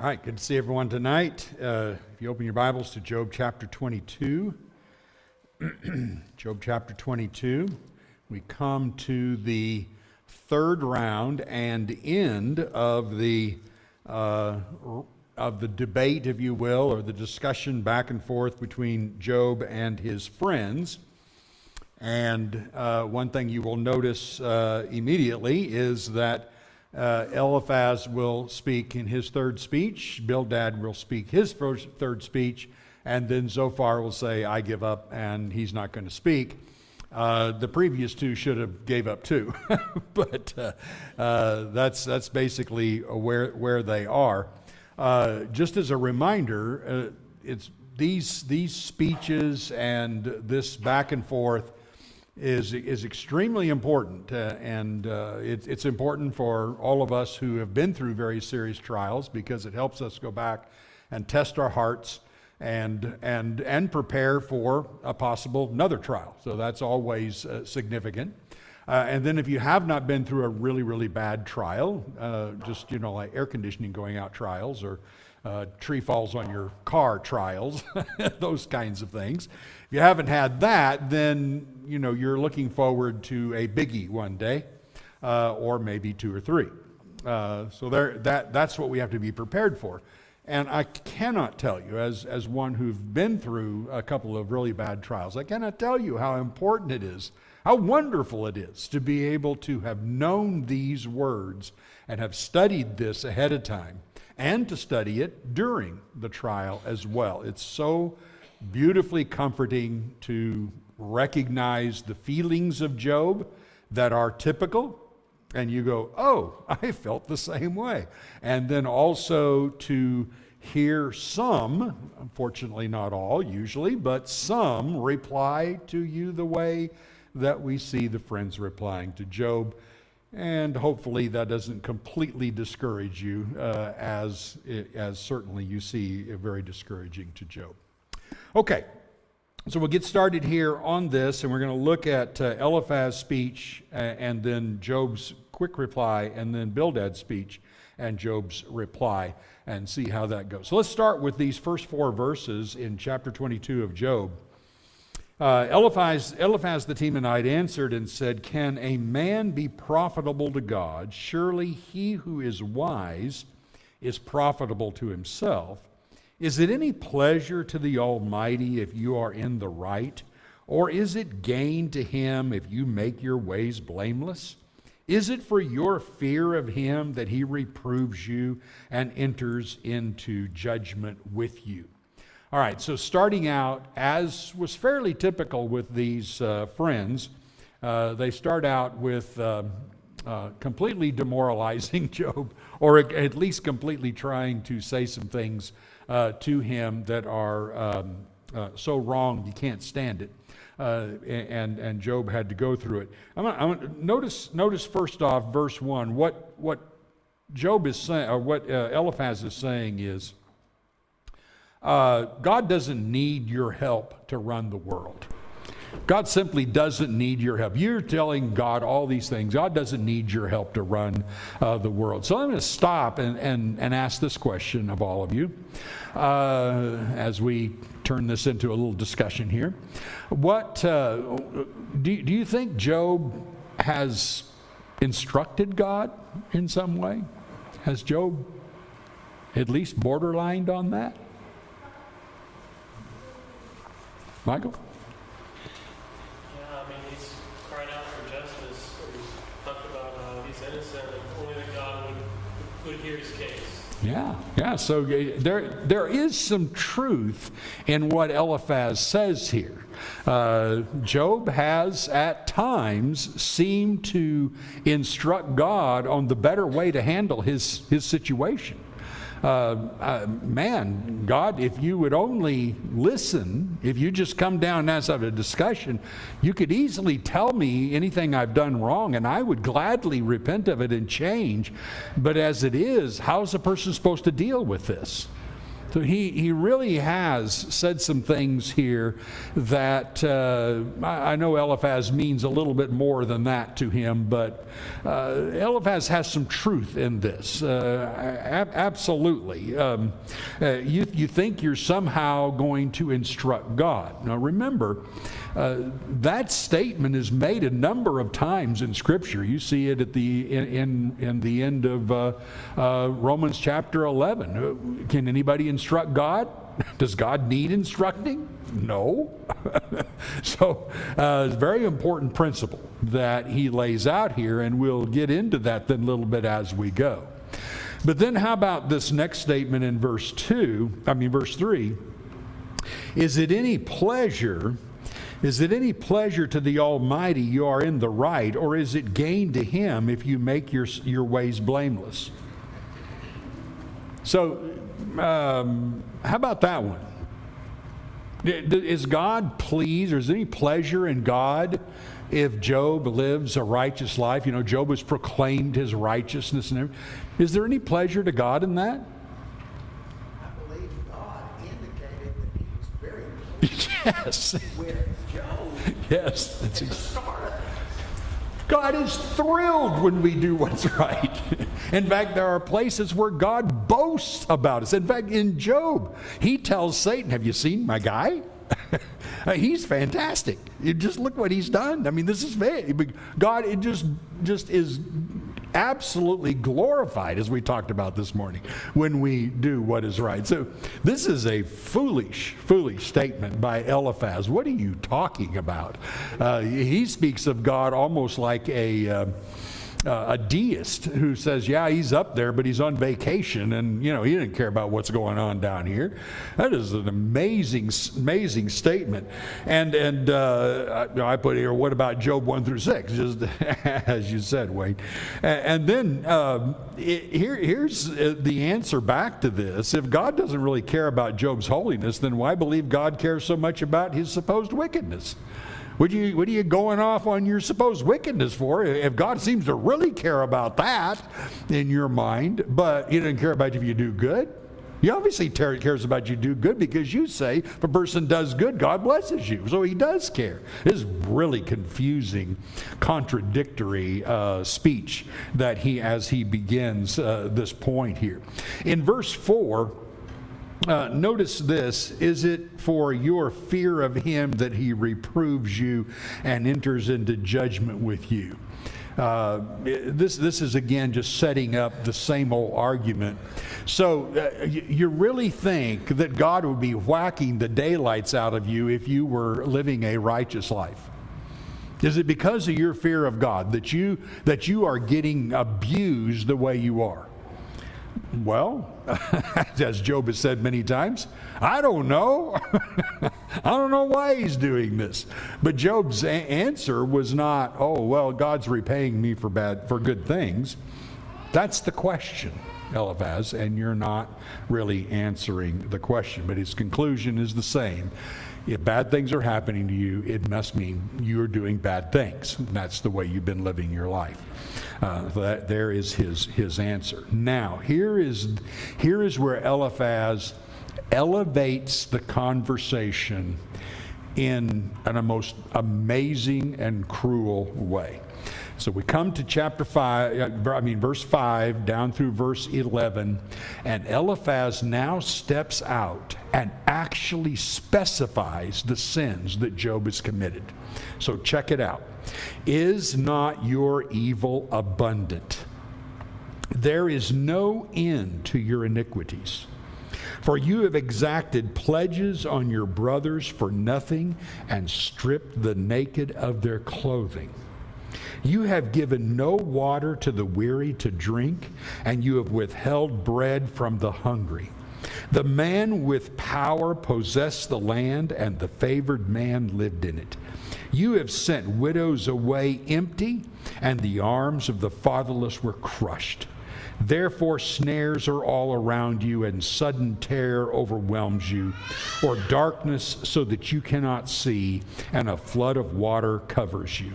All right, good to see everyone tonight. If you open your Bibles to Job chapter 22, Job chapter 22, we come to the third round and end of the debate, if you will, or the discussion back and forth between Job and his friends. And one thing you will notice immediately is that Eliphaz will speak in his third speech, Bildad will speak his third speech, and then Zophar will say, I give up, and he's not going to speak. The previous two should have gave up too, but that's basically where they are. Just as a reminder, it's these speeches and this back and forth is extremely important, and it's important for all of us who have been through very serious trials, because it helps us go back and test our hearts and prepare for a possible another trial. So that's always significant. And then if you have not been through a really, really bad trial, just like air conditioning going out trials, or tree falls on your car trials, those kinds of things. If you haven't had that, then you're looking forward to a biggie one day, or maybe two or three. So that's what we have to be prepared for. And I cannot tell you, as one who's been through a couple of really bad trials, I cannot tell you how important it is, how wonderful it is to be able to have known these words and have studied this ahead of time, and to study it during the trial as well. It's so beautifully comforting to recognize the feelings of Job that are typical, and you go, oh, I felt the same way. And then also to hear some, unfortunately not all usually, but some reply to you the way that we see the friends replying to Job. And hopefully that doesn't completely discourage you, as certainly you see very discouraging to Job. Okay, so we'll get started here on this, and we're going to look at Eliphaz's speech, and then Job's quick reply, and then Bildad's speech and Job's reply, and see how that goes. So let's start with these first four verses in chapter 22 of Job. Eliphaz the Temanite answered and said, Can a man be profitable to God? Surely he who is wise is profitable to himself. Is it any pleasure to the Almighty if you are in the right? Or is it gain to him if you make your ways blameless? Is it for your fear of him that he reproves you and enters into judgment with you? All right, so starting out, as was fairly typical with these friends, they start out with completely demoralizing Job, or at least completely trying to say some things to him that are so wrong you can't stand it. And Job had to go through it. Notice first off, verse 1, what Job is saying, or what Eliphaz is saying is, God doesn't need your help to run the world. God simply doesn't need your help. You're telling God all these things. God doesn't need your help to run the world. So I'm going to stop and ask this question of all of you as we turn this into a little discussion here. What do you think Job has instructed God in some way? Has Job at least borderlined on that? Michael? Yeah, I mean, he's cried out for justice. He's talked about how he's innocent and only that God would hear his case. Yeah. So there is some truth in what Eliphaz says here. Job has at times seemed to instruct God on the better way to handle his situation. Man, God, if you would only listen, if you just come down and ask a discussion, you could easily tell me anything I've done wrong, and I would gladly repent of it and change. But as it is, how's a person supposed to deal with this? So he really has said some things here that I know Eliphaz means a little bit more than that to him, but Eliphaz has some truth in this. Absolutely. You think you're somehow going to instruct God. Now remember, that statement is made a number of times in Scripture. You see it at in the end of Romans chapter 11. Can anybody instruct God? Does God need instructing? No. So it's a very important principle that he lays out here, and we'll get into that then a little bit as we go. But then how about this next statement in verse 3? Is it any pleasure to the Almighty you are in the right, or is it gain to him if you make your ways blameless? So, how about that one? Is God pleased, or is there any pleasure in God if Job lives a righteous life? You know, Job has proclaimed his righteousness and everything. Is there any pleasure to God in that? I believe God indicated that he was very pleased Yes. with Job. Yes. At the start of it. God is thrilled when we do what's right. In fact, there are places where God boasts about us. In fact, in Job, he tells Satan, have you seen my guy? He's fantastic. You just look what he's done. I mean, this is God, it just is absolutely glorified, as we talked about this morning, when we do what is right. So this is a foolish statement by Eliphaz. What are you talking about? He speaks of God almost like a deist who says, yeah, he's up there, but he's on vacation, and he didn't care about what's going on down here. That is an amazing statement. And I put here, what about Job 1-6? Just as you said, Wayne. And then here's the answer back to this. If God doesn't really care about Job's holiness, then why believe God cares so much about his supposed wickedness? What are you going off on your supposed wickedness for? If God seems to really care about that in your mind, but he doesn't care about if you do good. He obviously cares about you do good, because you say if a person does good, God blesses you. So he does care. This is really confusing, contradictory speech that as he begins this point here. In verse 4, notice this: is it for your fear of him that he reproves you and enters into judgment with you? This is again just setting up the same old argument. So you really think that God would be whacking the daylights out of you if you were living a righteous life? Is it because of your fear of God that you are getting abused the way you are? Well, as Job has said many times, I don't know. I don't know why he's doing this. But Job's answer was not, oh, well, God's repaying me for good things. That's the question, Eliphaz, and you're not really answering the question. But his conclusion is the same. If bad things are happening to you, it must mean you're doing bad things. That's the way you've been living your life. There is his answer. Now, here is where Eliphaz elevates the conversation in a most amazing and cruel way. So we come to verse 5 down through verse 11, and Eliphaz now steps out and actually specifies the sins that Job has committed. So check it out. Is not your evil abundant? There is no end to your iniquities. For you have exacted pledges on your brothers for nothing and stripped the naked of their clothing. You have given no water to the weary to drink, and you have withheld bread from the hungry. The man with power possessed the land, and the favored man lived in it. You have sent widows away empty, and the arms of the fatherless were crushed. Therefore snares are all around you, and sudden terror overwhelms you, or darkness so that you cannot see, and a flood of water covers you.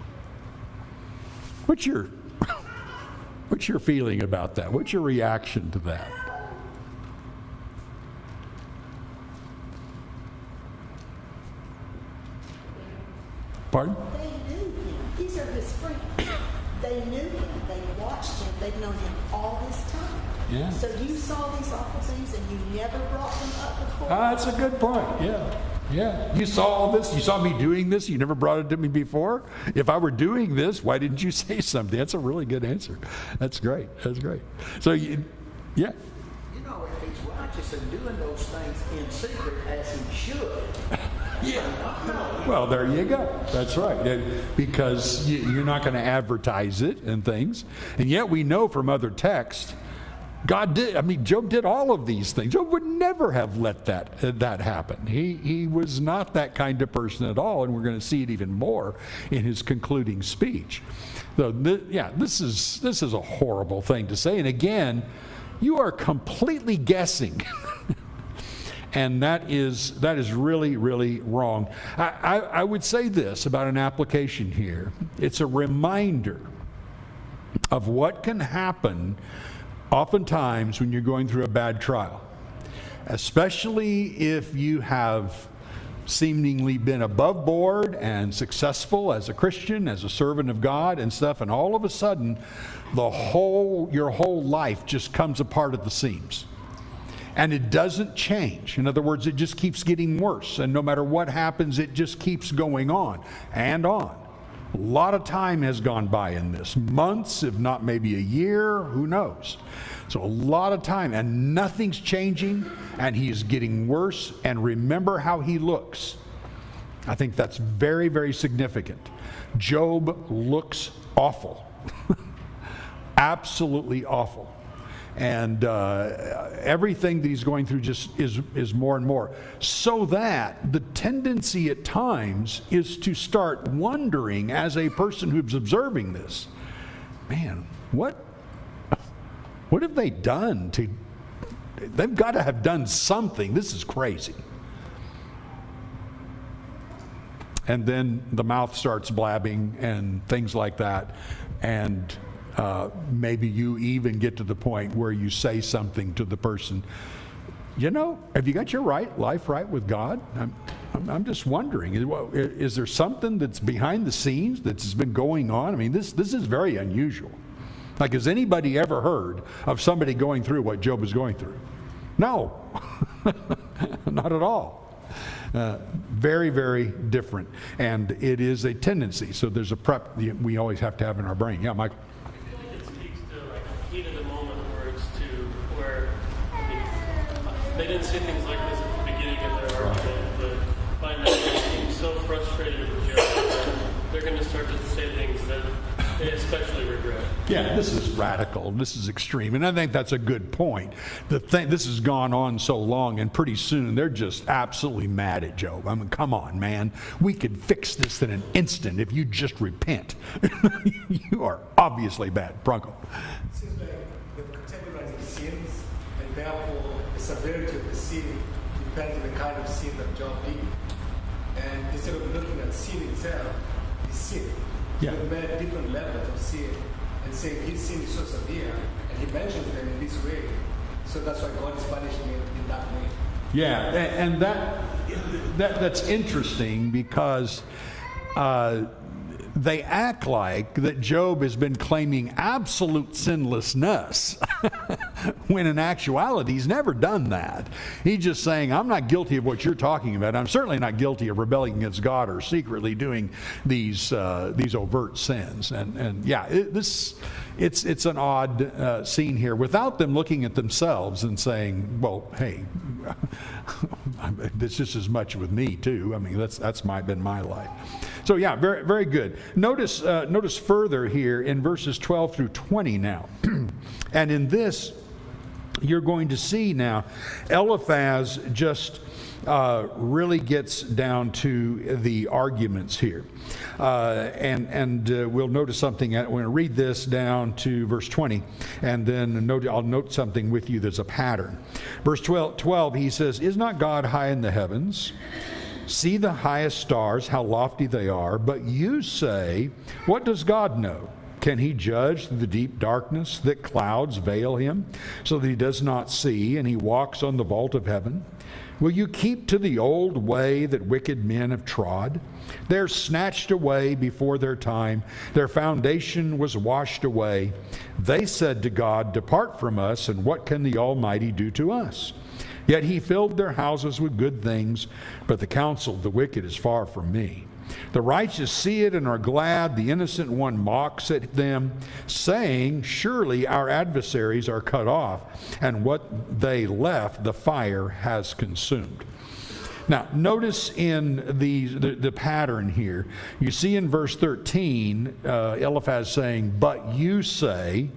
What's your feeling about that? What's your reaction to that? Pardon? They knew him. These are his friends. They knew him. They watched him. They've known him all this time. Yeah. So you saw these awful things and you never brought them up before? That's a good point. Yeah. Yeah. You saw all this. You saw me doing this. You never brought it to me before. If I were doing this, why didn't you say something? That's a really good answer. That's great. That's great. So, yeah. You know, if he's righteous and doing those things in secret as he should. Yeah. Well, there you go. That's right. Because you're not going to advertise it and things. And yet we know from other texts, God did. I mean, Job did all of these things. Job would never have let that happen. He was not that kind of person at all, and we're going to see it even more in his concluding speech. So, this is a horrible thing to say. And again, you are completely guessing. And that is really, really wrong. I would say this about an application here. It's a reminder of what can happen oftentimes when you're going through a bad trial, especially if you have seemingly been above board and successful as a Christian, as a servant of God and stuff, and all of a sudden your whole life just comes apart at the seams. And it doesn't change. In other words, it just keeps getting worse. And no matter what happens, it just keeps going on and on. A lot of time has gone by in this. Months, if not maybe a year, who knows? So a lot of time, and nothing's changing, and he is getting worse. And remember how he looks. I think that's very, very significant. Job looks awful. Absolutely awful. And everything that he's going through just is more and more. So that the tendency at times is to start wondering, as a person who's observing this, man, what have they done to... They've got to have done something. This is crazy. And then the mouth starts blabbing and things like that. And maybe you even get to the point where you say something to the person, you know, have you got your life right with God? I'm just wondering, is there something that's behind the scenes that's been going on? I mean, this is very unusual. Like, has anybody ever heard of somebody going through what Job is going through? No, not at all. Very, very different. And it is a tendency. So there's a prep we always have to have in our brain. Yeah, Michael? It speaks to like a heat of the moment where I mean, they didn't say things like this at the beginning of their argument, but by now they seem so frustrated with Job that they're going to start to say things that they especially regret. Yeah, this is radical. This is extreme. And I think that's a good point. This has gone on so long, and pretty soon they're just absolutely mad at Job. I mean, come on, man. We could fix this in an instant if you just repent. You are obviously bad. Bronco. It seems like they've categorized the sins, and therefore the severity of the sin depends on the kind of sin that Job did. And instead of looking at sin itself, it's sin. Yeah. They've made different levels of sin and saying his sin is so severe, and he mentions them in this way. So that's why God is punishing him in that way. Yeah, and that's interesting because they act like that Job has been claiming absolute sinlessness when in actuality he's never done that. He's just saying, I'm not guilty of what you're talking about. I'm certainly not guilty of rebelling against God or secretly doing these overt sins. And yeah, it's an odd scene here without them looking at themselves and saying, well, hey, it's just as much with me too. I mean, that's been my life. So yeah, very, very good. Notice further here in verses 12 through 20 now. And in this, you're going to see now, Eliphaz just really gets down to the arguments here. And we'll notice something. We're going to read this down to verse 20, and then I'll note something with you that's a pattern. Verse 12, he says, is not God high in the heavens? See the highest stars, how lofty they are. But you say, what does God know? Can he judge through the deep darkness that clouds veil him, so that he does not see, and he walks on the vault of heaven? Will you keep to the old way that wicked men have trod? They're snatched away before their time. Their foundation was washed away. They said to God, depart from us, and what can the Almighty do to us? Yet he filled their houses with good things, but the counsel of the wicked is far from me. The righteous see it and are glad. The innocent one mocks at them, saying, surely our adversaries are cut off, and what they left the fire has consumed. Now, notice in the pattern here. You see in verse 13, Eliphaz saying, but you say,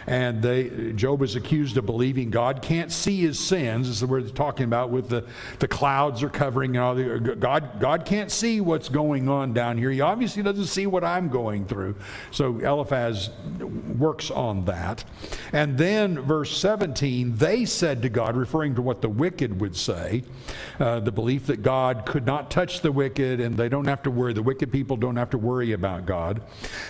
and Job is accused of believing God can't see his sins. This is what we're talking about with the clouds are covering and all God can't see what's going on down here. He obviously doesn't see what I'm going through. So Eliphaz works on that. And then verse 17, they said to God, referring to what the wicked would say, the belief that God could not touch the wicked and they don't have to worry, the wicked people don't have to worry about God.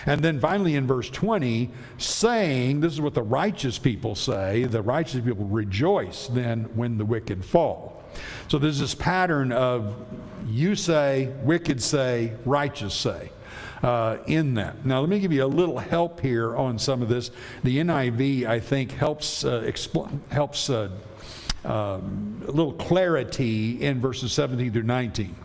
And then finally in verse 20, saying, this is what the righteous people say, the righteous people rejoice then when the wicked fall. So there's this pattern of you say, wicked say, righteous say in that. Now let me give you a little help here on some of this. The NIV, I think, helps a little clarity in verses 17 through 19.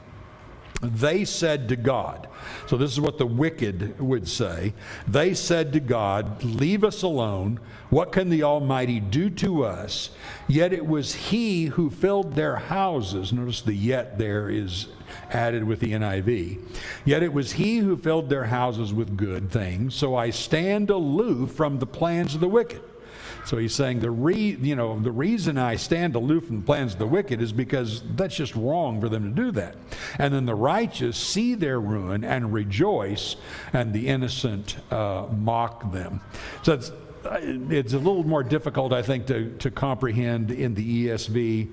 They said to God, so this is what the wicked would say. They said to God, leave us alone. What can the Almighty do to us? Yet it was he who filled their houses. Notice the yet there is added with the NIV. Yet it was he who filled their houses with good things. So I stand aloof from the plans of the wicked. So he's saying the reason I stand aloof from the plans of the wicked is because that's just wrong for them to do that. And then the righteous see their ruin and rejoice, and the innocent mock them. So it's a little more difficult, I think, to comprehend in the ESV,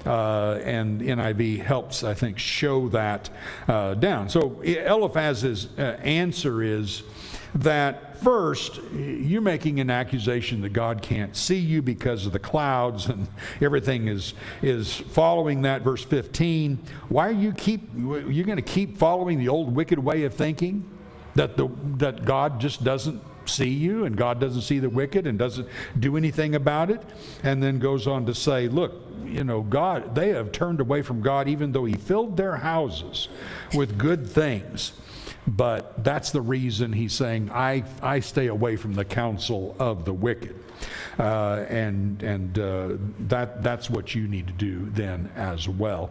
and NIV helps, I think, show that down. So Eliphaz's answer is that first, you're making an accusation that God can't see you because of the clouds and everything is following that. Verse 15, why are you going to keep following the old wicked way of thinking? That God just doesn't see you and God doesn't see the wicked and doesn't do anything about it? And then goes on to say, look, God, they have turned away from God even though he filled their houses with good things. But that's the reason he's saying, I stay away from the counsel of the wicked. That's what you need to do then as well.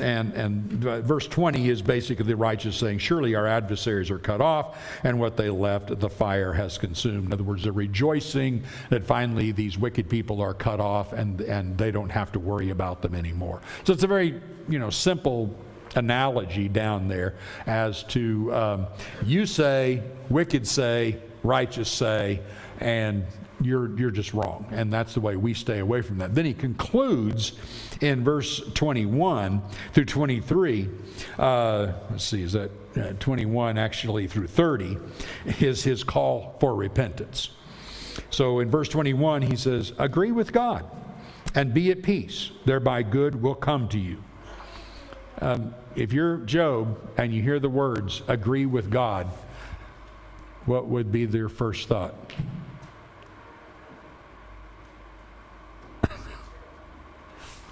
And verse 20 is basically the righteous saying, surely our adversaries are cut off, and what they left the fire has consumed. In other words, they're rejoicing that finally these wicked people are cut off and they don't have to worry about them anymore. So it's a very simple analogy down there as to you say, wicked say, righteous say, and you're just wrong. And that's the way we stay away from that. Then he concludes in verse 21 through 23. Let's see, is that 21 actually through 30 is his call for repentance. So in verse 21 he says, agree with God and be at peace. Thereby good will come to you. If you're Job and you hear the words, agree with God, what would be their first thought?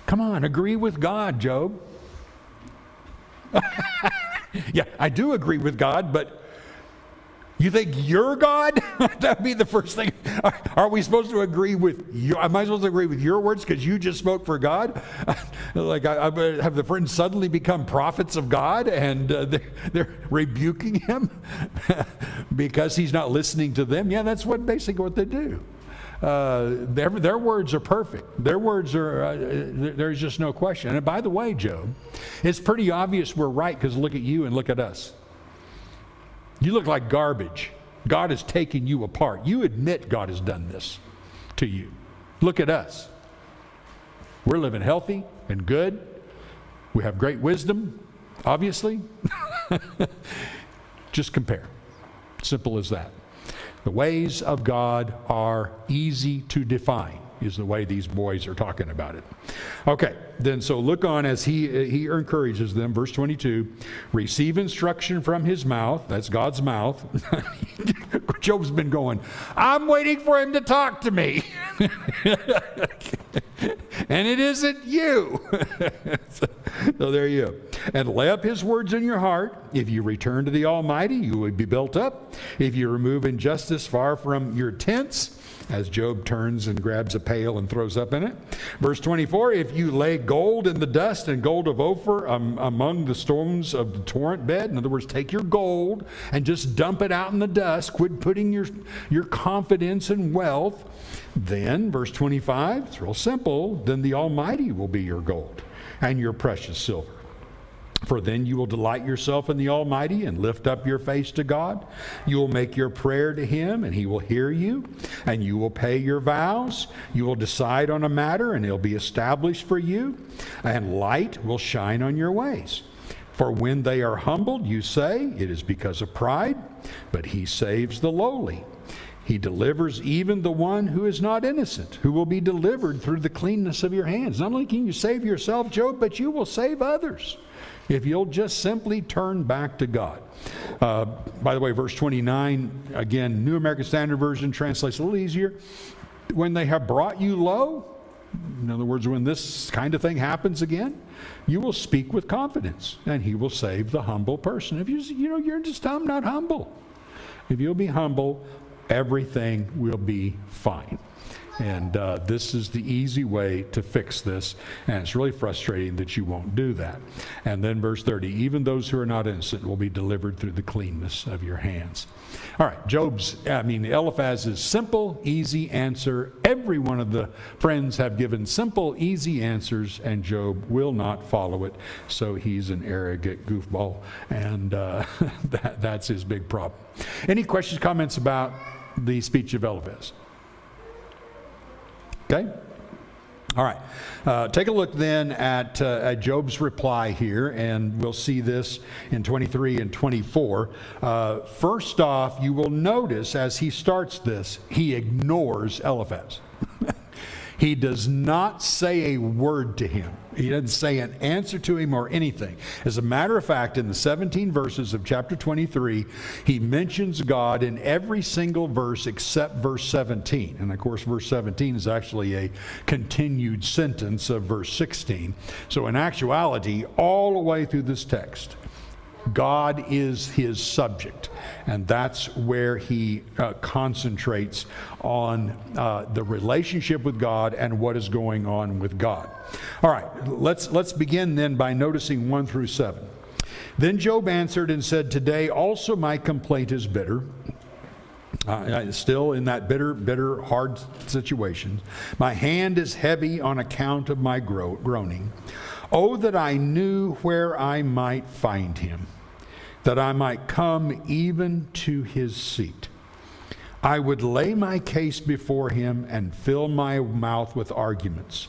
Come on, agree with God, Job. Yeah, I do agree with God, but you think you're God? That would be the first thing. Are we supposed to agree with you? Am I supposed to agree with your words because you just spoke for God? Like, have the friends suddenly become prophets of God and they're rebuking him because he's not listening to them? Yeah, that's basically what they do. Their words are perfect. Their words are, there's just no question. And by the way, Job, it's pretty obvious we're right because look at you and look at us. You look like garbage. God has taken you apart. You admit God has done this to you. Look at us. We're living healthy and good. We have great wisdom, obviously. Just compare. Simple as that. The ways of God are easy to define, is the way these boys are talking about it. Okay, then so look on as he encourages them. Verse 22, receive instruction from his mouth. That's God's mouth. Job's been going, I'm waiting for him to talk to me. And it isn't you. So there you go. And lay up his words in your heart. If you return to the Almighty, you will be built up. If you remove injustice far from your tents, as Job turns and grabs a pail and throws up in it. Verse 24, if you lay gold in the dust and gold of Ophir among the stones of the torrent bed, in other words, take your gold and just dump it out in the dust, quit putting your confidence in wealth, then, verse 25, it's real simple, then the Almighty will be your gold and your precious silver. For then you will delight yourself in the Almighty and lift up your face to God. You will make your prayer to Him, and He will hear you, and you will pay your vows. You will decide on a matter, and it'll be established for you, and light will shine on your ways. For when they are humbled, you say, it is because of pride, but He saves the lowly. He delivers even the one who is not innocent, who will be delivered through the cleanness of your hands. Not only can you save yourself, Job, but you will save others if you'll just simply turn back to God. By the way, verse 29, again, New American Standard Version translates a little easier. When they have brought you low, in other words, when this kind of thing happens again, you will speak with confidence, and He will save the humble person. If you're just, I'm not humble. If you'll be humble, everything will be fine. And this is the easy way to fix this, and it's really frustrating that you won't do that. And then verse 30, even those who are not innocent will be delivered through the cleanness of your hands. All right, Eliphaz's simple, easy answer. Every one of the friends have given simple, easy answers, and Job will not follow it. So he's an arrogant goofball, and that's his big problem. Any questions, comments about the speech of Eliphaz? Okay? All right. Take a look then at Job's reply here, and we'll see this in 23 and 24. First off, you will notice as he starts this, he ignores Eliphaz. He does not say a word to him. He doesn't say an answer to him or anything. As a matter of fact, in the 17 verses of chapter 23, he mentions God in every single verse except verse 17. And of course, verse 17 is actually a continued sentence of verse 16. So in actuality, all the way through this text, God is his subject, and that's where he concentrates on the relationship with God and what is going on with God. All right, let's begin then by noticing 1 through 7. Then Job answered and said, today also my complaint is bitter. Still in that bitter, hard situation. My hand is heavy on account of my groaning. Oh, that I knew where I might find him, that I might come even to his seat. I would lay my case before him and fill my mouth with arguments.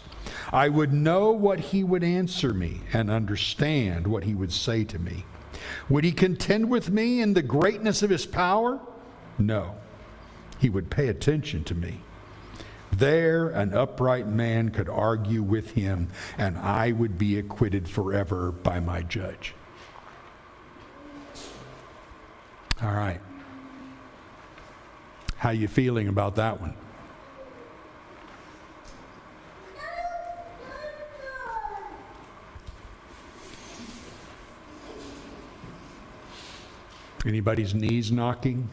I would know what he would answer me and understand what he would say to me. Would he contend with me in the greatness of his power? No. He would pay attention to me. There an upright man could argue with him, and I would be acquitted forever by my judge. All right. How you feeling about that one? Anybody's knees knocking?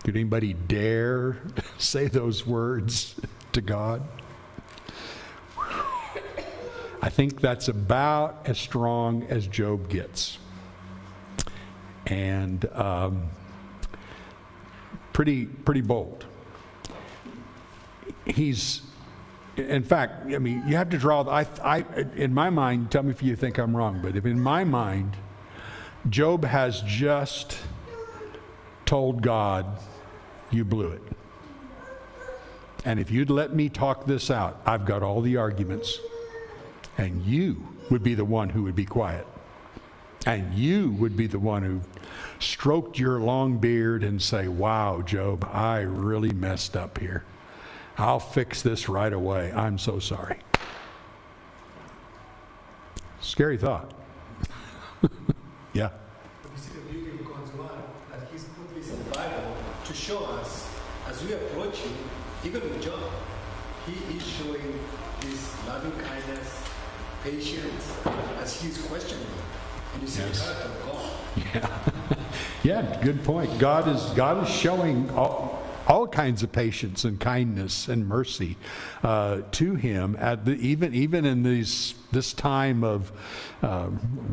Could anybody dare say those words to God? I think that's about as strong as Job gets. And pretty bold. He's, in fact, I mean, you have to draw, in my mind, tell me if you think I'm wrong, but if in my mind, Job has just told God, you blew it. And if you'd let me talk this out, I've got all the arguments, and you would be the one who would be quiet. And you would be the one who stroked your long beard and say, wow, Job, I really messed up here. I'll fix this right away. I'm so sorry. Scary thought. Yeah. But you see the beauty of God's word, that He's put this in the Bible to show us, as we approach Him, even with Job, He is showing this loving kindness, patience, as He's questioning. And you see the character of God. Yeah, good point. God is showing all kinds of patience and kindness and mercy to him at even in this time of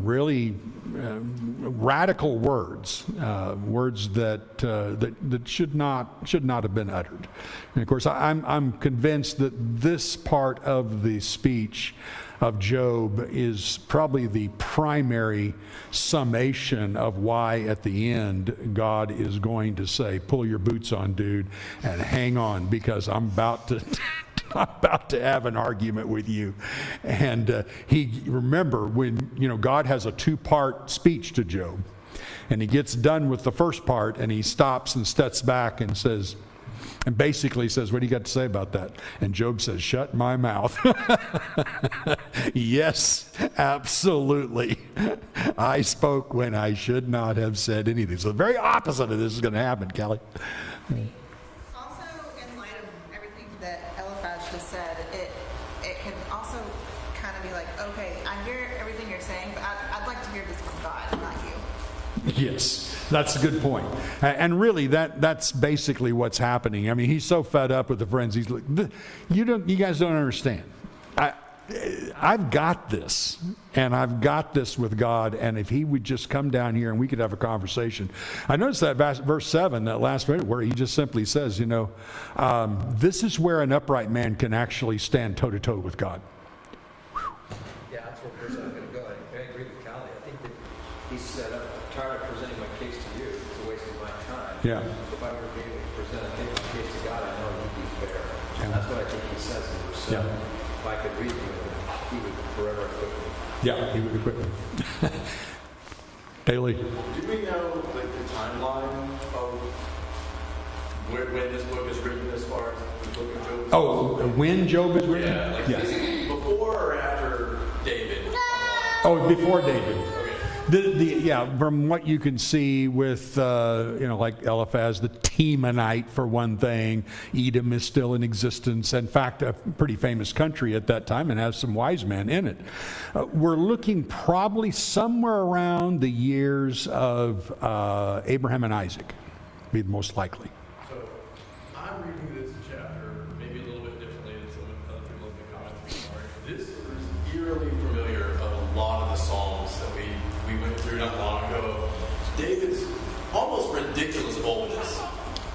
really radical words that should not have been uttered. And of course, I'm convinced that this part of the speech of Job is probably the primary summation of why at the end God is going to say, pull your boots on, dude, and hang on, because I'm about to have an argument with you. And remember when God has a two-part speech to Job, and he gets done with the first part and he stops and steps back and says, and basically says, what do you got to say about that? And Job says, shut my mouth. Yes, absolutely. I spoke when I should not have said anything. So the very opposite of this is going to happen, Kelly. Also, in light of everything that Eliphaz just said, it can also kind of be like, okay, I hear everything you're saying, but I'd like to hear this from God, not you. Yes, that's a good point. And really, that's basically what's happening. I mean, he's so fed up with the friends. He's like, you guys don't understand. I've got this, and I've got this with God, and if he would just come down here and we could have a conversation. I noticed that verse 7, that last minute, where he just simply says, this is where an upright man can actually stand toe-to-toe with God. Yeah, that's what verse I was going to go. I agree with Callie. I think that he said, I'm tired of presenting my case to you. It's a waste of my time. Yeah. If I were to be able to present my case to God, I know he'd be fair. Yeah. That's what I think he says in verse 7. Yeah. If I could read him, he would forever equip me. Yeah, he would equip me. Haley. Do we know the timeline of when this book is written as far as the book of Job? Oh, when Job is written? Yeah, like Yes. is it before or after David? Oh, before David. Okay. Yeah, from what you can see with, like Eliphaz, the Temanite for one thing. Edom is still in existence. In fact, a pretty famous country at that time and has some wise men in it. We're looking probably somewhere around the years of Abraham and Isaac, be the most likely. So I'm reading this chapter maybe a little bit differently than some other people in the comments before. This is eerily familiar of a lot of the Psalms that we went through not long ago. David's almost ridiculous boldness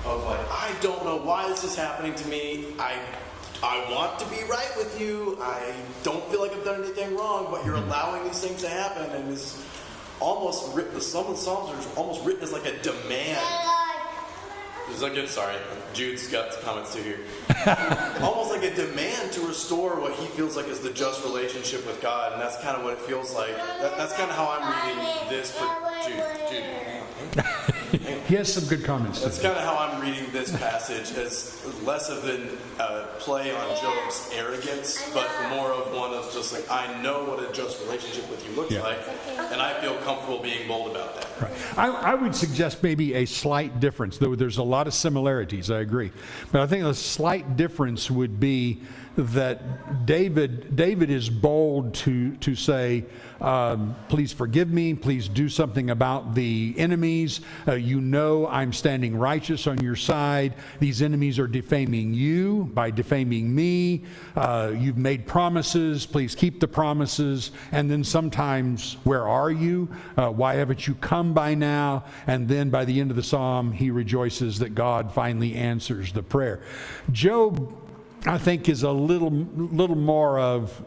of like, I don't know why this is happening to me. I want to be right with you. I don't feel like I've done anything wrong, but you're allowing these things to happen, and it's almost written. Some of the Psalms are almost written as like a demand. Is that good? Sorry, Jude's got comments too here. Almost like a demand to restore what he feels like is the just relationship with God, and that's kind of what it feels like. That's kind of how I'm reading this. Jude. He has some good comments. That's kind of how I'm reading this passage, as less of a play on Job's arrogance, but more of one of just like, I know what a just relationship with you looks like, and I feel comfortable being bold about that. Right. I would suggest maybe a slight difference, though there's a lot of similarities, I agree. But I think a slight difference would be that David is bold to say, please forgive me, please do something about the enemies. I'm standing righteous on your side. These enemies are defaming you by defaming me. You've made promises, please keep the promises. And then sometimes, where are you? Why haven't you come by now? And then by the end of the psalm, he rejoices that God finally answers the prayer. Job, I think, is a little more of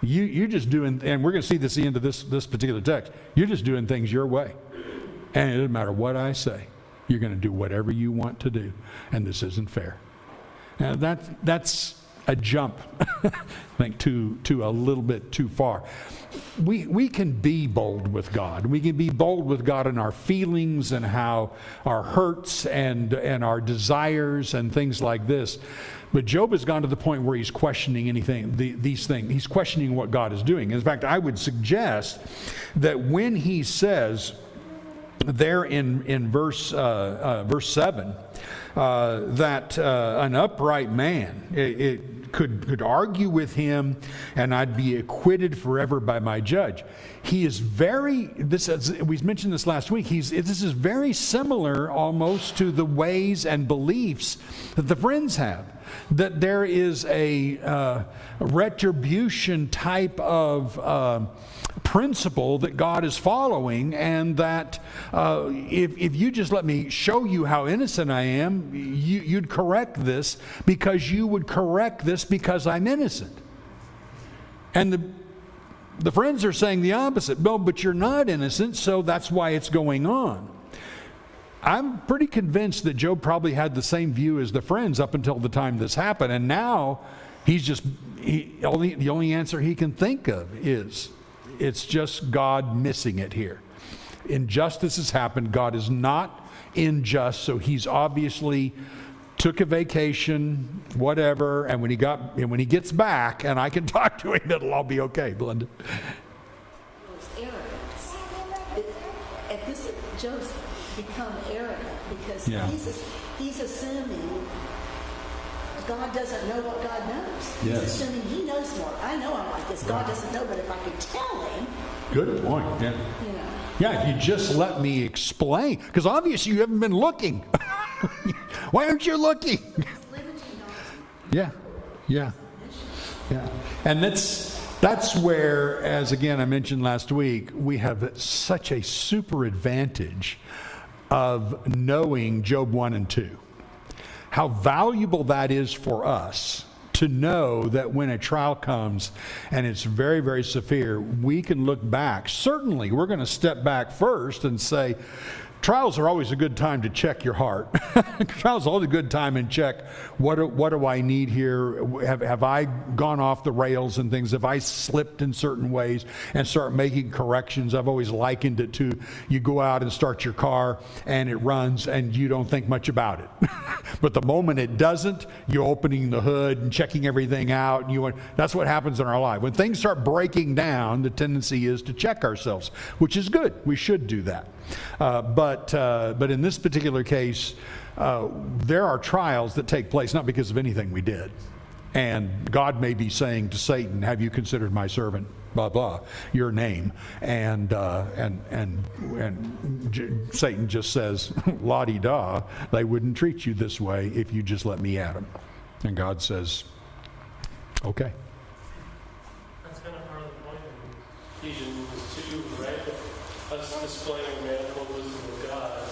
you just doing, and we're going to see this at the end of this particular text. You're just doing things your way, and it doesn't matter what I say. You're going to do whatever you want to do, and this isn't fair. Now that's a jump, I think, to a little bit too far. We can be bold with God. We can be bold with God in our feelings and how our hurts and our desires and things like this. But Job has gone to the point where he's questioning these things. He's questioning what God is doing. In fact, I would suggest that when he says there in verse 7 that an upright man it could argue with him and I'd be acquitted forever by my judge. He is we mentioned this last week, this is very similar almost to the ways and beliefs that the friends have. That there is a retribution type of principle that God is following, and that if you just let me show you how innocent I am, you'd correct this because you would correct this because I'm innocent. And the friends are saying the opposite. No, but you're not innocent, so that's why it's going on. I'm pretty convinced that Job probably had the same view as the friends up until the time this happened, and now the only answer he can think of is it's just God missing it here. Injustice has happened. God is not unjust, so he's obviously took a vacation, whatever, and when he gets back, and I can talk to him, it'll all be okay, Belinda. It's arrogance. At this, Job's become arrogant because he's assuming God doesn't know what God knows. Yes. He's assuming he knows more. I know I'm like this. God doesn't know, but if I could tell him. Good point. Yeah. You know. Yeah, if you just let me explain, because obviously you haven't been looking. Why aren't you looking? Yeah. And that's where, as again I mentioned last week, we have such a super advantage of knowing Job 1 and 2. How valuable that is for us to know that when a trial comes and it's very, very severe, we can look back. Certainly, we're going to step back first and say, trials are always a good time to check your heart. Trials are always a good time and check, what do I need here? Have I gone off the rails and things? Have I slipped in certain ways? And start making corrections. I've always likened it to you go out and start your car and it runs and you don't think much about it. But the moment it doesn't, you're opening the hood and checking everything out. And that's what happens in our life. When things start breaking down, the tendency is to check ourselves, which is good. We should do that. But in this particular case, there are trials that take place not because of anything we did. And God may be saying to Satan, have you considered my servant, blah, blah, your name. And Satan just says, la-di-da, they wouldn't treat you this way if you just let me at them. And God says, okay. That's kind of part of the point in Ephesians 2, right? Us displaying manifold wisdom of God.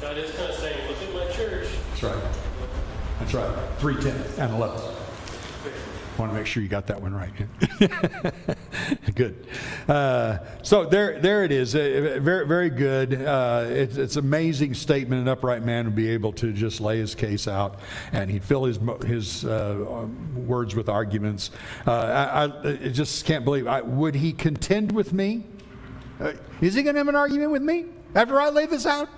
God is kind of saying, look at my church. That's right. That's right. 3:10 and 11. I want to make sure you got that one right. Good. So there it is. Very, very good. It's an amazing statement. An upright man would be able to just lay his case out, and he'd fill his words with arguments. I just can't believe. Would he contend with me? Is he going to have an argument with me after I lay this out?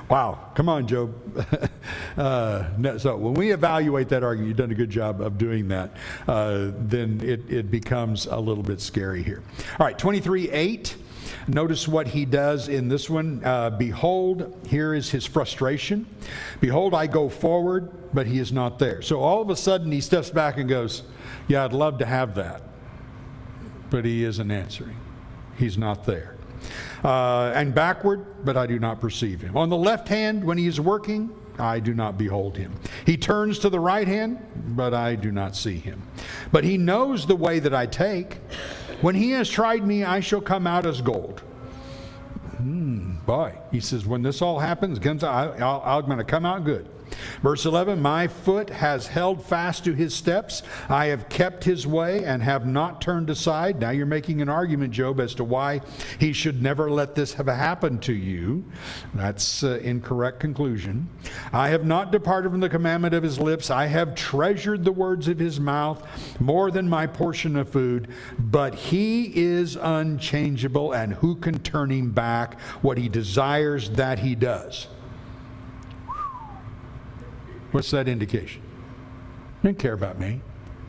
Wow. Come on, Job. So when we evaluate that argument, you've done a good job of doing that, then it becomes a little bit scary here. All right, 23:8. Notice what he does in this one. Behold, here is his frustration. Behold, I go forward, but he is not there. So all of a sudden he steps back and goes, yeah, I'd love to have that. But he isn't answering. He's not there. And backward, but I do not perceive him. On the left hand, when he is working, I do not behold him. He turns to the right hand, but I do not see him. But he knows the way that I take. When he has tried me, I shall come out as gold. Boy, he says, when this all happens, I'm going to come out good. Verse 11, my foot has held fast to his steps. I have kept his way and have not turned aside. Now you're making an argument, Job, as to why he should never let this have happened to you. That's incorrect conclusion. I have not departed from the commandment of his lips. I have treasured the words of his mouth more than my portion of food. But he is unchangeable, and who can turn him back? What he desires, that he does. What's that indication? He doesn't care about me.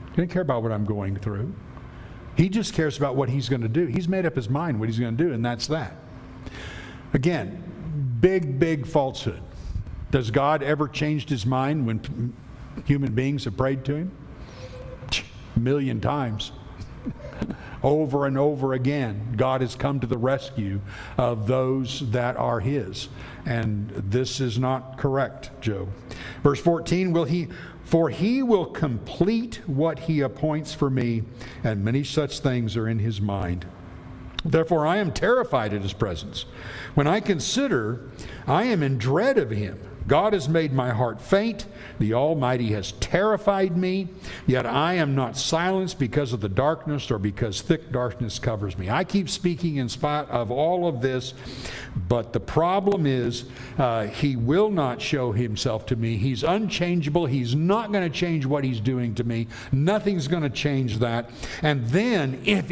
He doesn't care about what I'm going through. He just cares about what he's going to do. He's made up his mind what he's going to do, and that's that. Again, big falsehood. Does God ever change his mind when human beings have prayed to him? A million times. Over and over again, God has come to the rescue of those that are his. And this is not correct, Job. Verse 14, for he will complete what he appoints for me, and many such things are in his mind. Therefore I am terrified at his presence. When I consider, I am in dread of him. God has made my heart faint. The Almighty has terrified me. Yet I am not silenced because of the darkness or because thick darkness covers me. I keep speaking in spite of all of this, but the problem is he will not show himself to me. He's unchangeable. He's not going to change what he's doing to me. Nothing's going to change that. And then if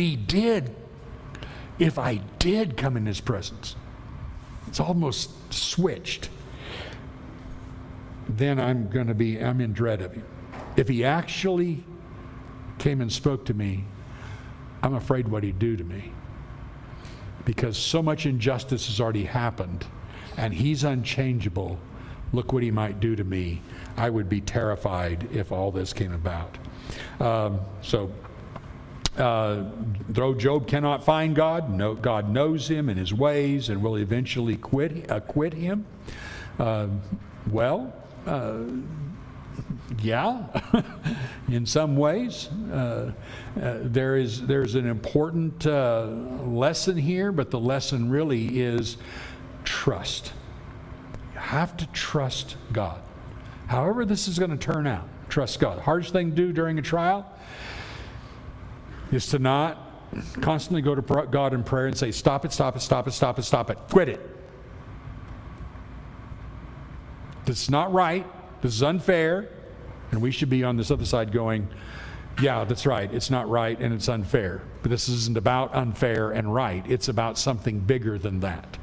I did come in his presence, it's almost switched. Then I'm in dread of him. If he actually came and spoke to me, I'm afraid what he'd do to me. Because so much injustice has already happened, and he's unchangeable. Look what he might do to me. I would be terrified if all this came about. Though Job cannot find God, God knows him and his ways and will eventually acquit him. Yeah, in some ways. There's an important lesson here, but the lesson really is trust. You have to trust God. However this is going to turn out, trust God. The hardest thing to do during a trial is to not constantly go to God in prayer and say, stop it, quit it. This is not right. This is unfair. And we should be on this other side going, yeah, that's right. It's not right and it's unfair. But this isn't about unfair and right. It's about something bigger than that.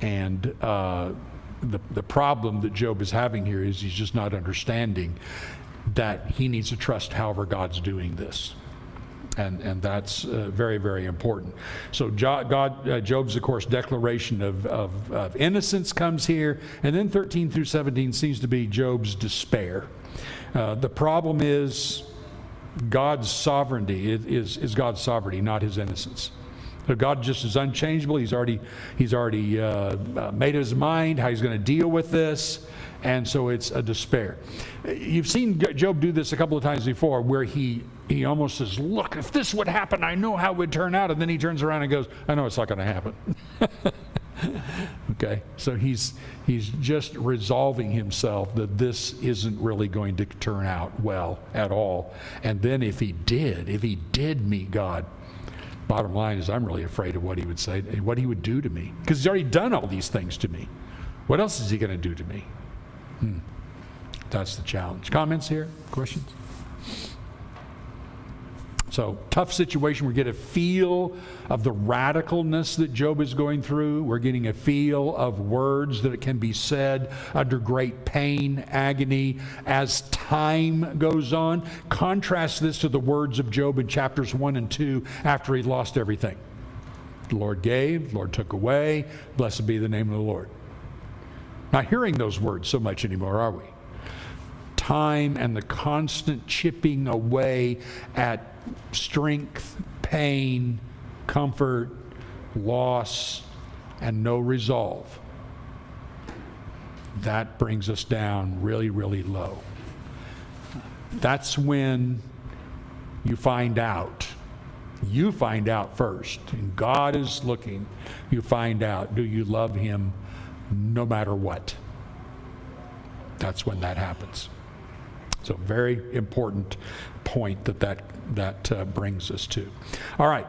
And the problem that Job is having here is he's just not understanding that he needs to trust however God's doing this. And that's very, very important. So Job's, of course, declaration of innocence comes here. And then 13 through 17 seems to be Job's despair. The problem is God's sovereignty. It is God's sovereignty, not his innocence. So God just is unchangeable. He's already made his mind how he's going to deal with this. And so it's a despair. You've seen Job do this a couple of times before where he almost says, look, if this would happen, I know how it would turn out. And then he turns around and goes, I know it's not going to happen. Okay, so he's just resolving himself that this isn't really going to turn out well at all. And then if he did meet God, bottom line is I'm really afraid of what he would say, what he would do to me. Because he's already done all these things to me. What else is he going to do to me? That's the challenge. Comments here? Questions? So, tough situation. We get a feel of the radicalness that Job is going through. We're getting a feel of words that can be said under great pain, agony, as time goes on. Contrast this to the words of Job in chapters 1 and 2 after he lost everything. The Lord gave, the Lord took away, blessed be the name of the Lord. Not hearing those words so much anymore, are we? Time and the constant chipping away at strength, pain, comfort, loss, and no resolve. That brings us down really, really low. That's when you find out. You find out first, and God is looking. You find out, do you love him no matter what? That's when that happens. So very important point that brings us to. All right,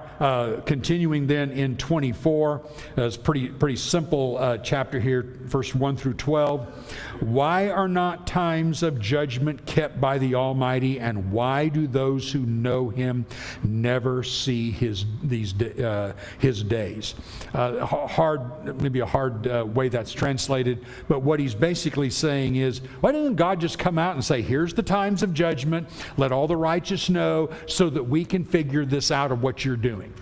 continuing then in 24. It's pretty simple chapter here, verse 1 through 12. Why are not times of judgment kept by the Almighty, and why do those who know Him never see His days? Maybe a hard way that's translated, but what he's basically saying is, why doesn't God just come out and say, here's the times of judgment, let all the righteous know, so that we can figure this out of what you're doing?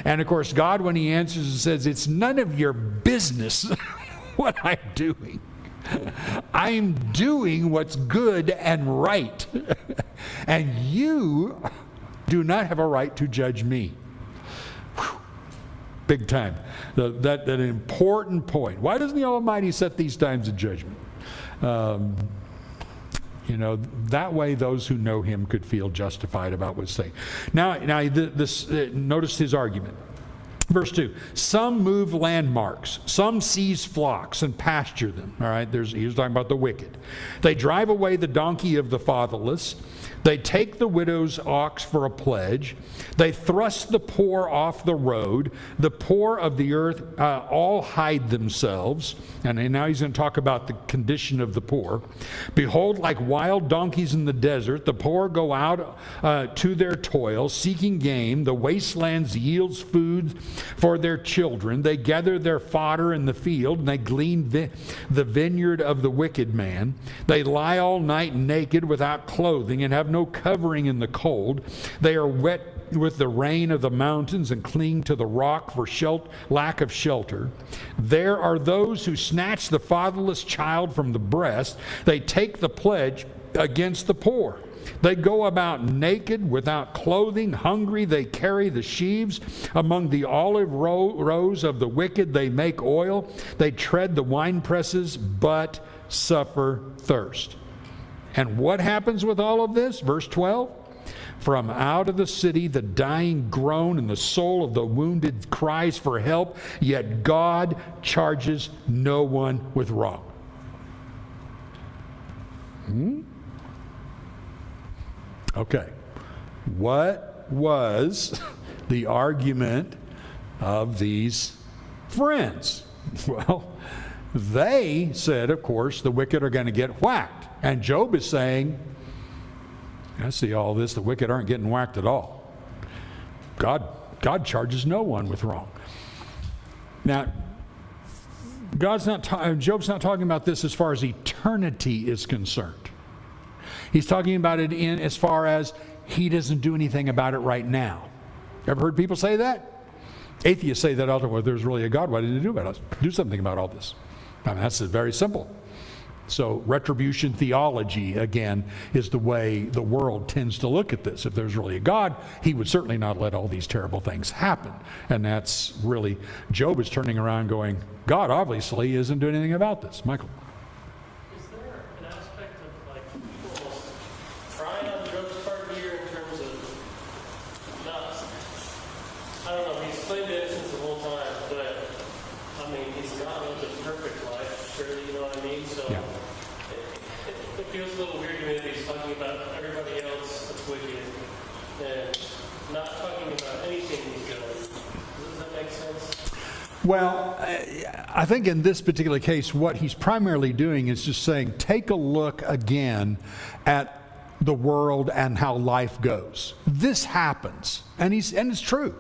And of course, God, when He answers, says, it's none of your business what I'm doing. I'm doing what's good and right. And you do not have a right to judge me. Whew. Big time. That an important point. Why doesn't the Almighty set these times of judgment? That way those who know Him could feel justified about what's saying. Now notice his argument. Verse 2, some move landmarks, some seize flocks and pasture them. All right, he's talking about the wicked. They drive away the donkey of the fatherless. They take the widow's ox for a pledge. They thrust the poor off the road. The poor of the earth all hide themselves. And now he's going to talk about the condition of the poor. Behold, like wild donkeys in the desert, the poor go out to their toil, seeking game. The wastelands yields food for their children. They gather their fodder in the field, and they glean the vineyard of the wicked man. They lie all night naked without clothing and have no covering in the cold. They are wet with the rain of the mountains and cling to the rock for lack of shelter. There are those who snatch the fatherless child from the breast. They take the pledge against the poor. They go about naked, without clothing, hungry. They carry the sheaves. Among the olive rows of the wicked they make oil. They tread the wine presses, but suffer thirst. And what happens with all of this? Verse 12. From out of the city the dying groan, and the soul of the wounded cries for help, yet God charges no one with wrong. Okay. What was the argument of these friends? Well, they said, of course, the wicked are going to get whacked. And Job is saying, I see all this, the wicked aren't getting whacked at all. God charges no one with wrong. Now, Job's not talking about this as far as eternity is concerned. He's talking about it in as far as He doesn't do anything about it right now. Ever heard people say that? Atheists say that all the time. Well, there's really a God. Why didn't He do something about all this? I mean, that's very simple. So retribution theology, again, is the way the world tends to look at this. If there's really a God, He would certainly not let all these terrible things happen. And that's really, Job is turning around going, God obviously isn't doing anything about this. Michael. Is there an aspect of people almost trying on Job's part here in terms of I don't know, he's claimed innocence the whole time, but I mean, he's not lived a perfect life, surely, you know what I mean? So Yeah. It feels a little weird to me that he's talking about everybody else that's wicked and not talking about anything he's doing. Does that make sense? Well, I think in this particular case, what he's primarily doing is just saying, take a look again at the world and how life goes. This happens, and it's true.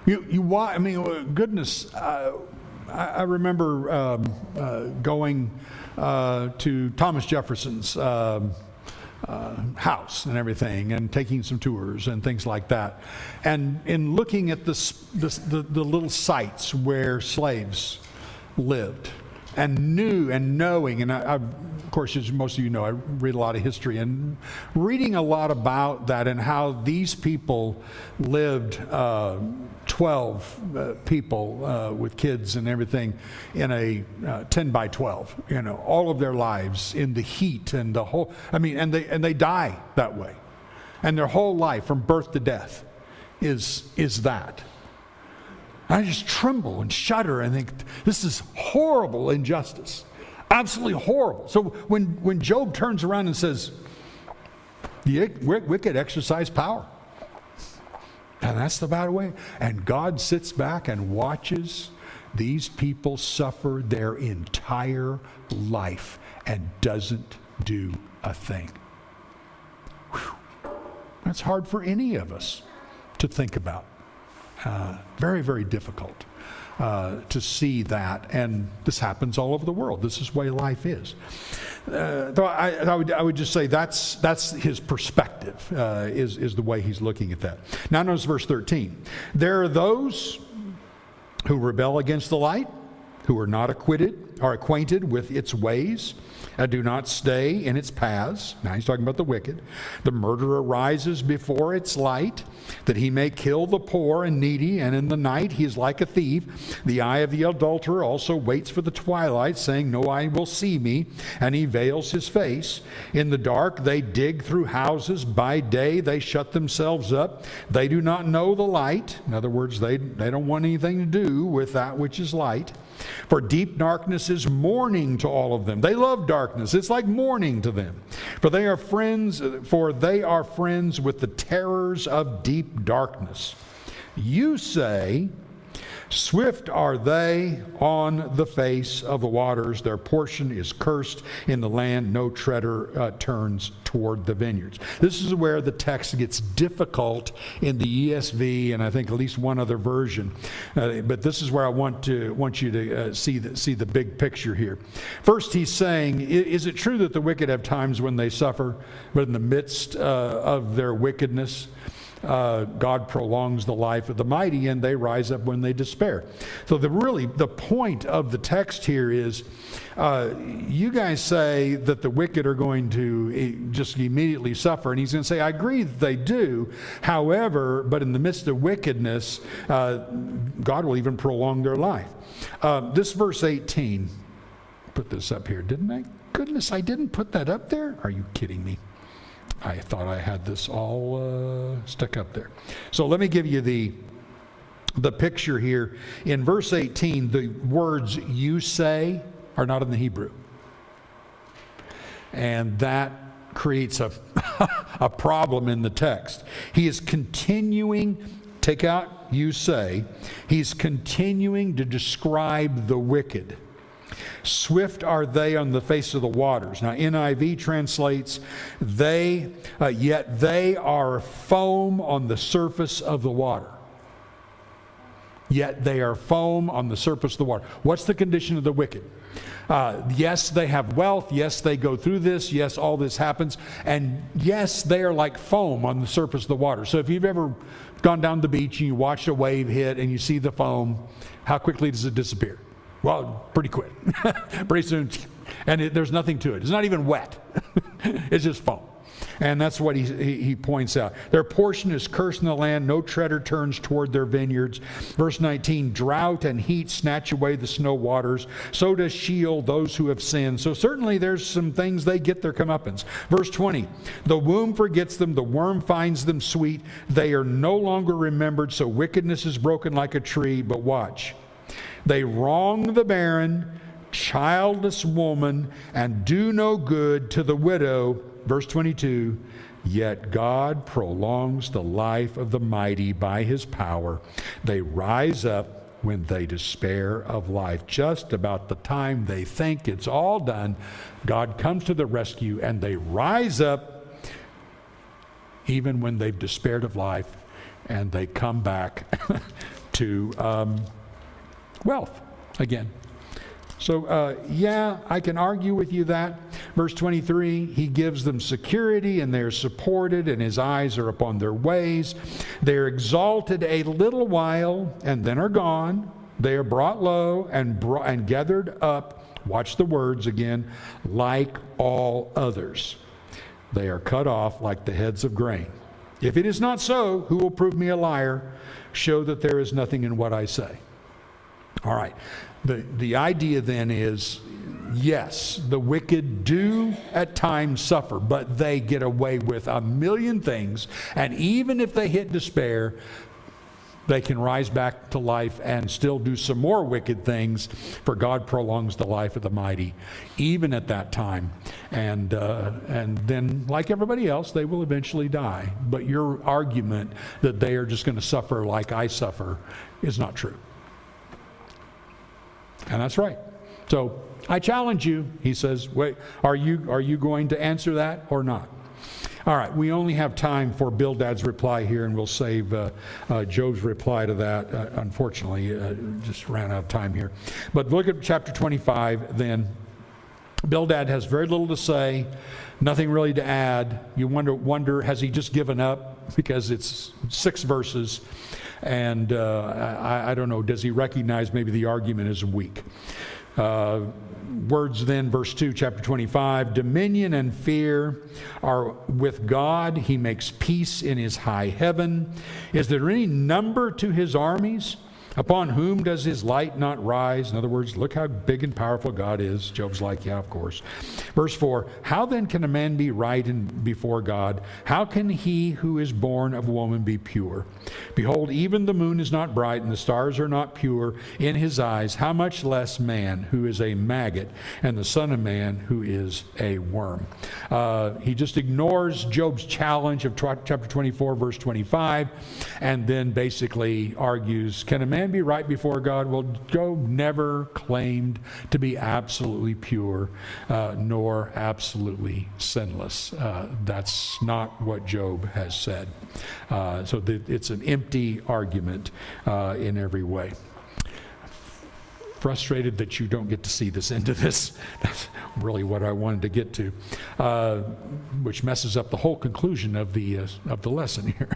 I mean, goodness, I remember going to Thomas Jefferson's house and everything, and taking some tours and things like that, and in looking at the little sites where slaves lived, and knowing, and I, of course, as most of you know, I read a lot of history, and reading a lot about that and how these people lived, 12 people with kids and everything in a 10 by 12, all of their lives in the heat and the whole, and they die that way. And their whole life from birth to death is that. I just tremble and shudder and think, this is horrible injustice. Absolutely horrible. So when Job turns around and says, the wicked exercise power. And that's the bad way. And God sits back and watches these people suffer their entire life and doesn't do a thing. Whew. That's hard for any of us to think about. Very, very difficult to see that. And this happens all over the world. This is the way life is. Though I would just say that's his perspective, is the way he's looking at that. Now notice verse 13. There are those who rebel against the light, who are not acquainted with its ways, and do not stay in its paths. Now he's talking about the wicked. The murderer rises before its light, that he may kill the poor and needy, and in the night he is like a thief. The eye of the adulterer also waits for the twilight, saying, no eye will see me, and he veils his face. In the dark they dig through houses. By day they shut themselves up. They do not know the light. In other words, they don't want anything to do with that which is light. For deep darkness is morning to all of them. They love darkness. It's like morning to them. For they are friends with the terrors of deep darkness. You say, swift are they on the face of the waters. Their portion is cursed in the land. No treader turns toward the vineyards. This is where the text gets difficult in the ESV, and I think at least one other version. But this is where I want you to see the big picture here. First, he's saying, is it true that the wicked have times when they suffer, but in the midst of their wickedness, God prolongs the life of the mighty, and they rise up when they despair. So the point of the text here is, you guys say that the wicked are going to just immediately suffer, and he's going to say, I agree that they do. However, but in the midst of wickedness, God will even prolong their life. This verse 18, put this up here, didn't I? Goodness, I didn't put that up there? Are you kidding me? I thought I had this all stuck up there. So let me give you the picture here. In verse 18, the words you say are not in the Hebrew. And that creates a problem in the text. He is continuing, take out you say, he's continuing to describe the wicked. Swift are they on the face of the waters. Now NIV translates, yet they are foam on the surface of the water. Yet they are foam on the surface of the water. What's the condition of the wicked? Yes, they have wealth. Yes, they go through this. Yes, all this happens. And yes, they are like foam on the surface of the water. So if you've ever gone down the beach and you watch a wave hit and you see the foam, how quickly does it disappear? Well, pretty quick. Pretty soon. And there's nothing to it. It's not even wet. It's just foam. And that's what he points out. Their portion is cursed in the land. No treader turns toward their vineyards. Verse 19, drought and heat snatch away the snow waters. So does Sheol those who have sinned. So certainly there's some things they get their comeuppance. Verse 20, the womb forgets them. The worm finds them sweet. They are no longer remembered. So wickedness is broken like a tree. But watch. They wrong the barren, childless woman, and do no good to the widow. Verse 22, yet God prolongs the life of the mighty by his power. They rise up when they despair of life. Just about the time they think it's all done, God comes to the rescue and they rise up even when they've despaired of life, and they come back to wealth again. So, yeah, I can argue with you that. Verse 23, he gives them security and they're supported and his eyes are upon their ways. They're exalted a little while and then are gone. They are brought low and gathered up. Watch the words again. Like all others. They are cut off like the heads of grain. If it is not so, who will prove me a liar? Show that there is nothing in what I say. All right. The idea then is, yes, the wicked do at times suffer, but they get away with a million things. And even if they hit despair, they can rise back to life and still do some more wicked things, for God prolongs the life of the mighty, even at that time. And then, like everybody else, they will eventually die. But your argument that they are just going to suffer like I suffer is not true. And that's right. So I challenge you, he says, wait, are you going to answer that or not? All right, we only have time for Bildad's reply here, and we'll save Job's reply to that. Unfortunately, just ran out of time here. But look at chapter 25 then. Bildad has very little to say, nothing really to add. You wonder, has he just given up? Because it's 6 verses, and I don't know, does he recognize maybe the argument is weak? Words then, verse 2, chapter 25, dominion and fear are with God. He makes peace in his high heaven. Is there any number to his armies? Upon whom does his light not rise? In other words, look how big and powerful God is. Job's like, yeah, of course. Verse 4, how then can a man be right before God? How can he who is born of woman be pure? Behold, even the moon is not bright and the stars are not pure in his eyes. How much less man who is a maggot and the son of man who is a worm? He just ignores Job's challenge of chapter 24, verse 25, and then basically argues, can a man be right before God? Well, Job never claimed to be absolutely pure, nor absolutely sinless. That's not what Job has said. So it's an empty argument in every way. Frustrated that you don't get to see this end of this. That's really what I wanted to get to, which messes up the whole conclusion of the lesson here.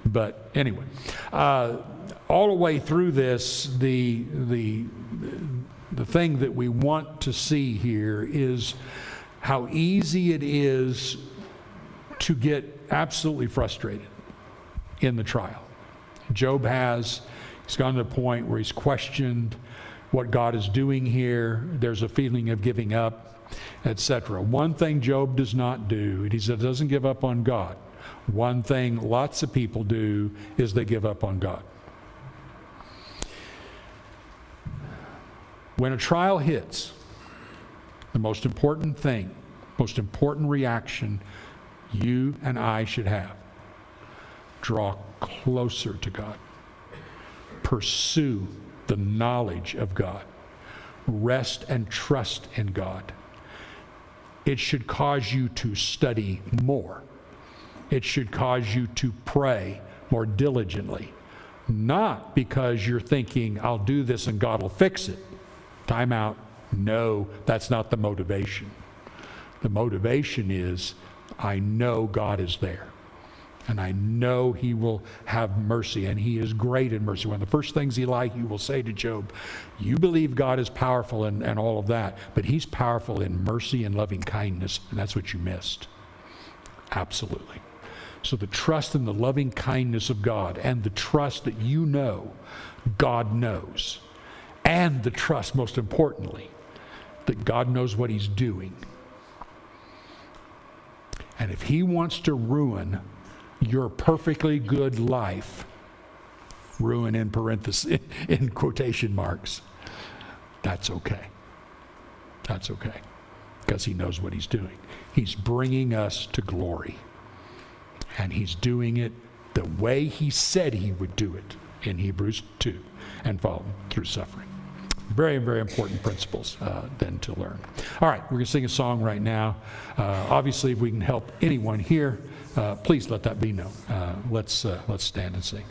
But anyway, all the way through this, the thing that we want to see here is how easy it is to get absolutely frustrated in the trial. Job he's gone to the point where he's questioned what God is doing here. There's a feeling of giving up, etc. One thing Job does not do, he doesn't give up on God. One thing lots of people do is they give up on God. When a trial hits, the most important thing, most important reaction you and I should have, draw closer to God. Pursue the knowledge of God. Rest and trust in God. It should cause you to study more. It should cause you to pray more diligently. Not because you're thinking, I'll do this and God will fix it. Time out. No, that's not the motivation. The motivation is, I know God is there. And I know he will have mercy, and he is great in mercy. One of the first things he will say to Job, you believe God is powerful and all of that, but he's powerful in mercy and loving kindness, and that's what you missed. Absolutely. So the trust in the loving kindness of God, and the trust that you know God knows, and the trust, most importantly, that God knows what he's doing. And if he wants to ruin your perfectly good life, ruin in parentheses, in quotation marks, that's okay. That's okay. Because he knows what he's doing. He's bringing us to glory. And he's doing it the way he said he would do it in Hebrews 2 and follow through suffering. Very, very important principles then to learn. All right, we're going to sing a song right now. Obviously, if we can help anyone here, please let that be known. Let's stand and sing.